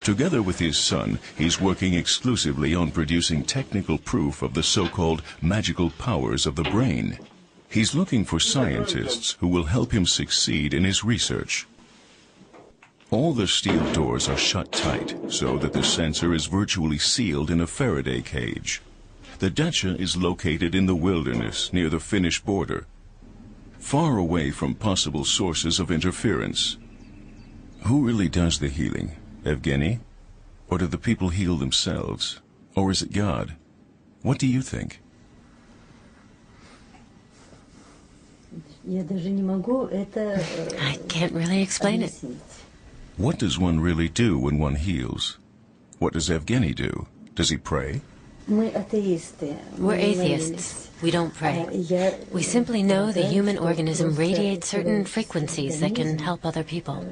Together with his son, he's working exclusively on producing technical proof of the so-called magical powers of the brain. He's looking for scientists who will help him succeed in his research. All the steel doors are shut tight so that the sensor is virtually sealed in a Faraday cage. The dacha is located in the wilderness near the Finnish border, far away from possible sources of interference. Who really does the healing? Evgeny? Or do the people heal themselves? Or is it God? What do you think? I can't really explain it. What does one really do when one heals? What does Evgeny do? Does he pray? We're atheists. We don't pray. We simply know the human organism radiates certain frequencies that can help other people.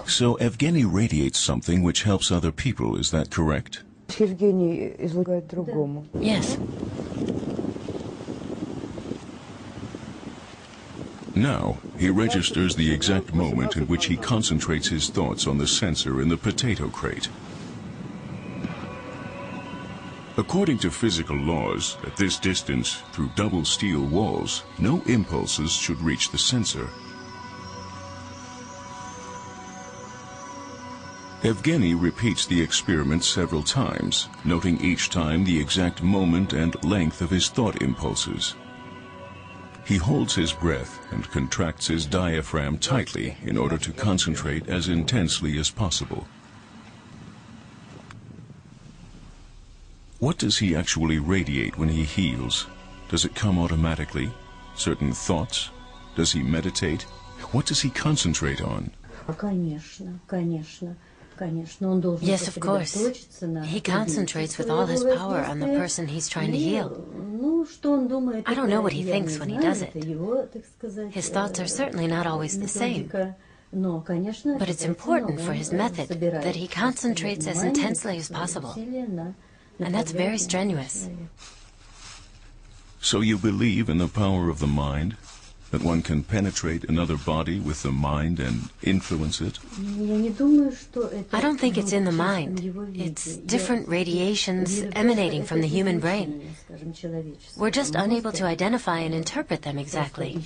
So Evgeny radiates something which helps other people, is that correct? Yes. Now, he registers the exact moment in which he concentrates his thoughts on the sensor in the potato crate. According to physical laws, at this distance, through double steel walls, no impulses should reach the sensor. Evgeny repeats the experiment several times, noting each time the exact moment and length of his thought impulses. He holds his breath and contracts his diaphragm tightly in order to concentrate as intensely as possible. What does he actually radiate when he heals? Does it come automatically? Certain thoughts? Does he meditate? What does he concentrate on? Yes, of course. He concentrates with all his power on the person he's trying to heal. I don't know what he thinks when he does it. His thoughts are certainly not always the same. But it's important for his method that he concentrates as intensely as possible. And that's very strenuous. So you believe in the power of the mind? That one can penetrate another body with the mind and influence it? I don't think it's in the mind. It's different radiations emanating from the human brain. We're just unable to identify and interpret them exactly.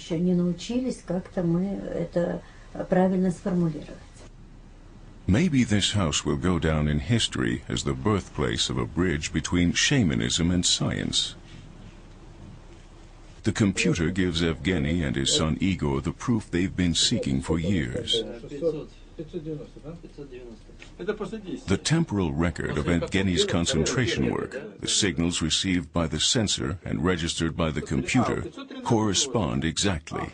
Maybe this house will go down in history as the birthplace of a bridge between shamanism and science. The computer gives Evgeny and his son Igor the proof they've been seeking for years. The temporal record of Evgeny's concentration work, the signals received by the sensor and registered by the computer, correspond exactly.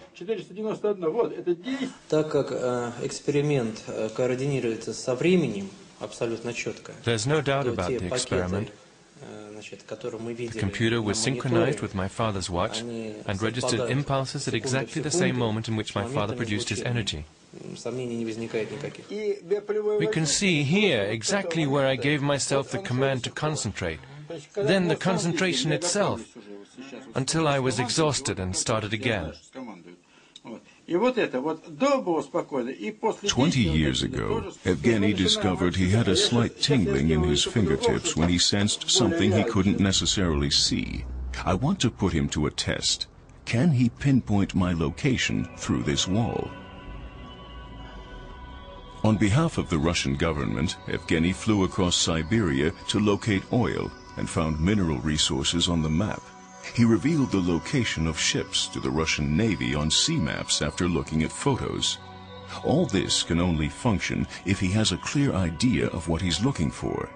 There's no doubt about the experiment. The computer was synchronized with my father's watch and registered impulses at exactly the same moment in which my father produced his energy. We can see here exactly where I gave myself the command to concentrate, then the concentration itself, until I was exhausted and started again. 20 years ago, Evgeny discovered he had a slight tingling in his fingertips when he sensed something he couldn't necessarily see. I want to put him to a test. Can he pinpoint my location through this wall? On behalf of the Russian government, Evgeny flew across Siberia to locate oil and found mineral resources on the map. He revealed the location of ships to the Russian Navy on sea maps after looking at photos. All this can only function if he has a clear idea of what he's looking for.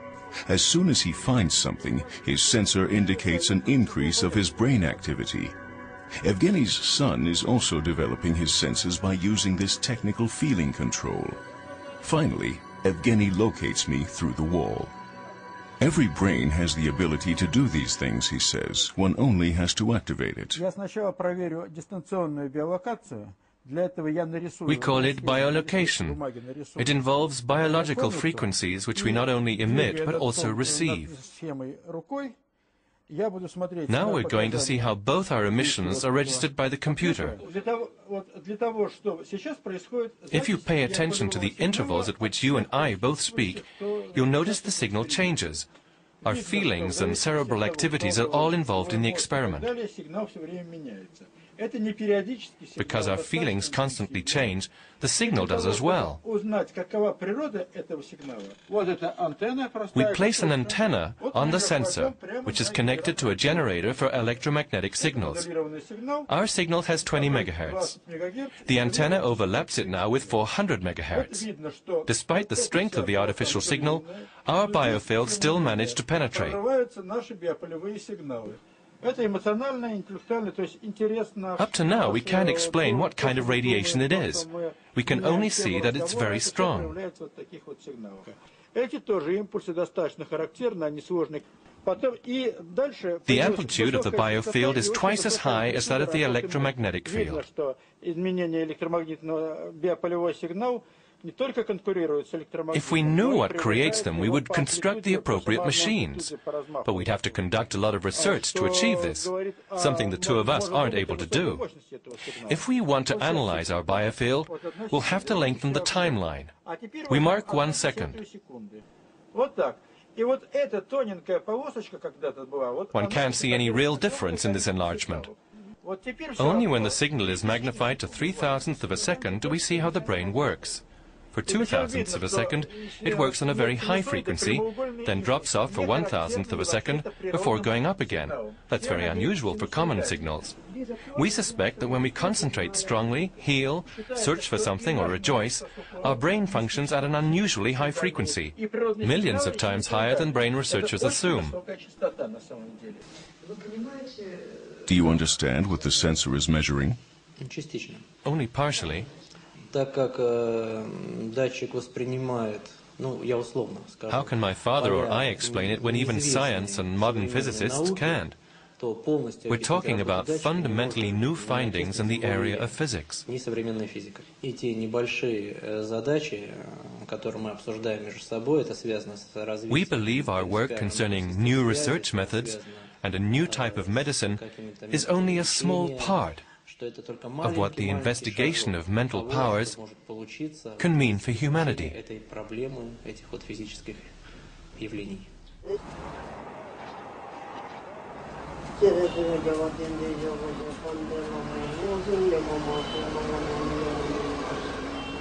As soon as he finds something, his sensor indicates an increase of his brain activity. Evgeny's son is also developing his senses by using this technical feeling control. Finally, Evgeny locates me through the wall. Every brain has the ability to do these things, he says. One only has to activate it. We call it biolocation. It involves biological frequencies which we not only emit but also receive. Now we're going to see how both our emissions are registered by the computer. If you pay attention to the intervals at which you and I both speak, you'll notice the signal changes. Our feelings and cerebral activities are all involved in the experiment. Because our feelings constantly change, the signal does as well. We place an antenna on the sensor, which is connected to a generator for electromagnetic signals. Our signal has 20 megahertz. The antenna overlaps it now with 400 megahertz. Despite the strength of the artificial signal, our biofield still managed to penetrate. Up to now, we can't explain what kind of radiation it is. We can only see that it's very strong. The amplitude of the biofield is twice as high as that of the electromagnetic field. If we knew what creates them, we would construct the appropriate machines. But we'd have to conduct a lot of research to achieve this, something the two of us aren't able to do. If we want to analyze our biofield, we'll have to lengthen the timeline. We mark 1 second. One can't see any real difference in this enlargement. Only when the signal is magnified to 3,000th of a second do we see how the brain works. For 2,000ths of a second, it works on a very high frequency, then drops off for 1,000th of a second before going up again. That's very unusual for common signals. We suspect that when we concentrate strongly, heal, search for something or rejoice, our brain functions at an unusually high frequency, millions of times higher than brain researchers assume. Do you understand what the sensor is measuring? Only partially. How can my father or I explain it when even science and modern physicists can't? We're talking about fundamentally new findings in the area of physics. We believe our work concerning new research methods and a new type of medicine is only a small part of what the investigation of mental powers can mean for humanity.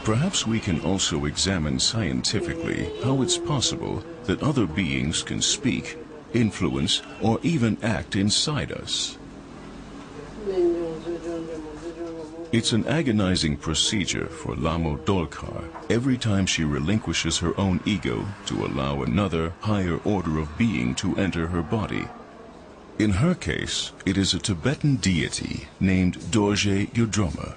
Perhaps we can also examine scientifically how it's possible that other beings can speak, influence, or even act inside us. It's an agonizing procedure for Lamo Dolkar every time she relinquishes her own ego to allow another, higher order of being to enter her body. In her case, it is a Tibetan deity named Dorje Yudroma.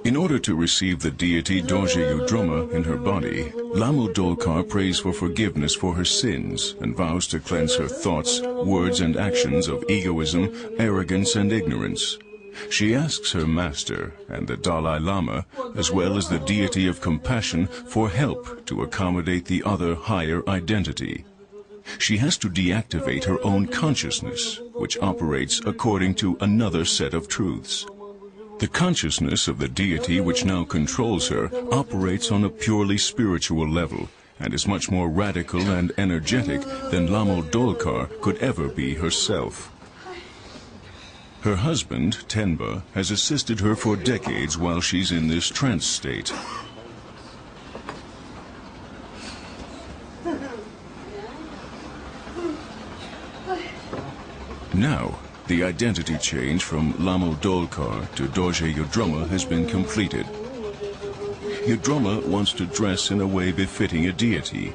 In order to receive the deity Dorje Yudroma in her body, Lamo Dolkar prays for forgiveness for her sins and vows to cleanse her thoughts, words and actions of egoism, arrogance and ignorance. She asks her master and the Dalai Lama, as well as the deity of compassion, for help to accommodate the other higher identity. She has to deactivate her own consciousness, which operates according to another set of truths. The consciousness of the deity which now controls her operates on a purely spiritual level and is much more radical and energetic than Lamo Dolkar could ever be herself. Her husband, Tenba, has assisted her for decades while she's in this trance state. Now, the identity change from Lamo Dolkar to Dorje Yudruma has been completed. Yudruma wants to dress in a way befitting a deity.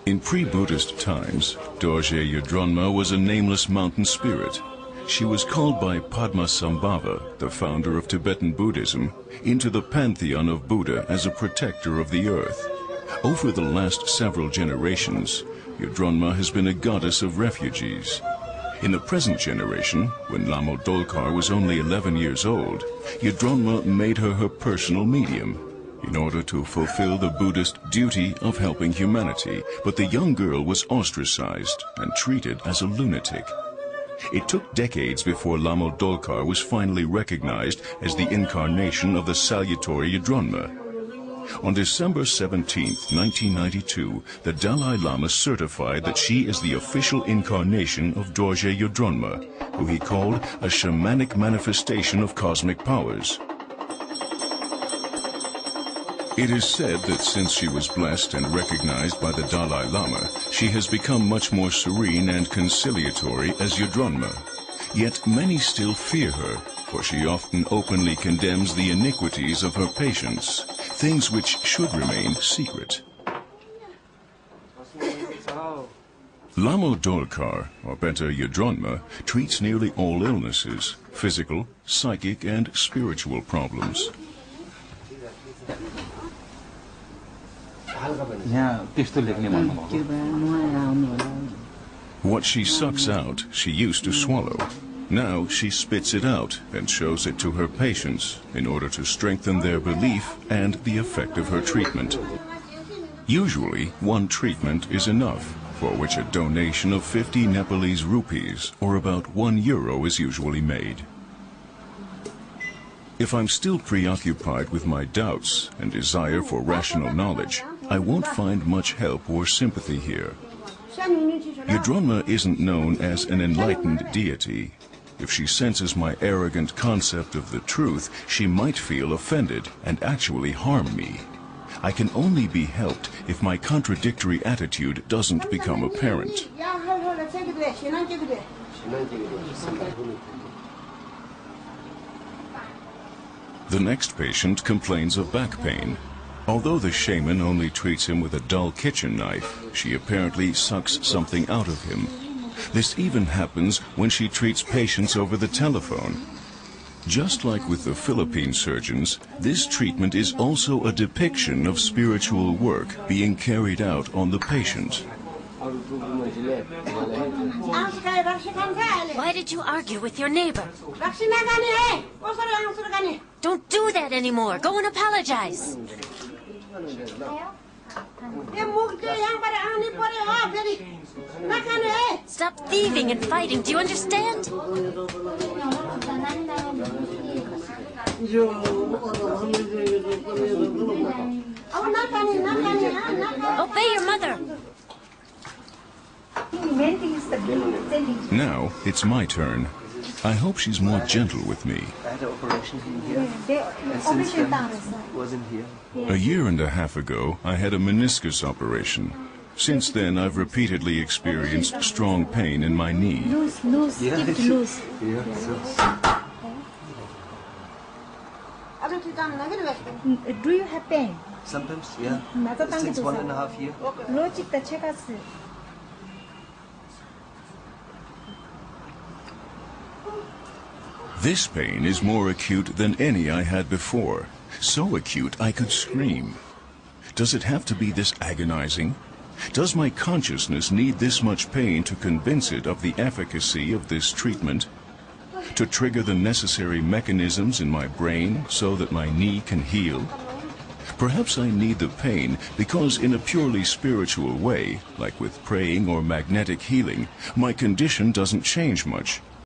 In pre-Buddhist times, Dorje Yudruma was a nameless mountain spirit. She was called by Padmasambhava, the founder of Tibetan Buddhism, into the pantheon of Buddha as a protector of the earth. Over the last several generations, Yudruma has been a goddess of refugees. In the present generation, when Lamo Dolkar was only 11 years old, Yudruma made her her personal medium in order to fulfill the Buddhist duty of helping humanity, but the young girl was ostracized and treated as a lunatic. It took decades before Lamo Dolkar was finally recognized as the incarnation of the salutary Yudruma. On December 17, 1992, the Dalai Lama certified that she is the official incarnation of Dorje Yudruma, who he called a shamanic manifestation of cosmic powers. It is said that since she was blessed and recognized by the Dalai Lama, she has become much more serene and conciliatory as Yudruma. Yet many still fear her, for she often openly condemns the iniquities of her patients, things which should remain secret. Lamo Dolkar, or better Yudruma, treats nearly all illnesses, physical, psychic and spiritual problems. What she sucks out, she used to swallow. Now she spits it out and shows it to her patients in order to strengthen their belief and the effect of her treatment. Usually, one treatment is enough, for which a donation of 50 Nepalese rupees, or about €1, is usually made. If I'm still preoccupied with my doubts and desire for rational knowledge, I won't find much help or sympathy here. Yudruma isn't known as an enlightened deity. If she senses my arrogant concept of the truth, she might feel offended and actually harm me. I can only be helped if my contradictory attitude doesn't become apparent. The next patient complains of back pain. Although the shaman only treats him with a dull kitchen knife, she apparently sucks something out of him. This even happens when she treats patients over the telephone. Just like with the Philippine surgeons, this treatment is also a depiction of spiritual work being carried out on the patient. Why did you argue with your neighbor? Don't do that anymore. Go and apologize. Stop thieving and fighting. Do you understand? Obey your mother. Now it's my turn. I hope she's more gentle with me. I had an operation here, and since then wasn't here. A year and a half ago, I had a meniscus operation. Since then, I've repeatedly experienced strong pain in my knee. Loose, keep it loose. Do you have pain? Sometimes, yeah. Since 1.5 years. This pain is more acute than any I had before. So acute I could scream. Does it have to be this agonizing? Does my consciousness need this much pain to convince it of the efficacy of this treatment? To trigger the necessary mechanisms in my brain so that my knee can heal? Perhaps I need the pain because in a purely spiritual way, like with praying or magnetic healing, my condition doesn't change much.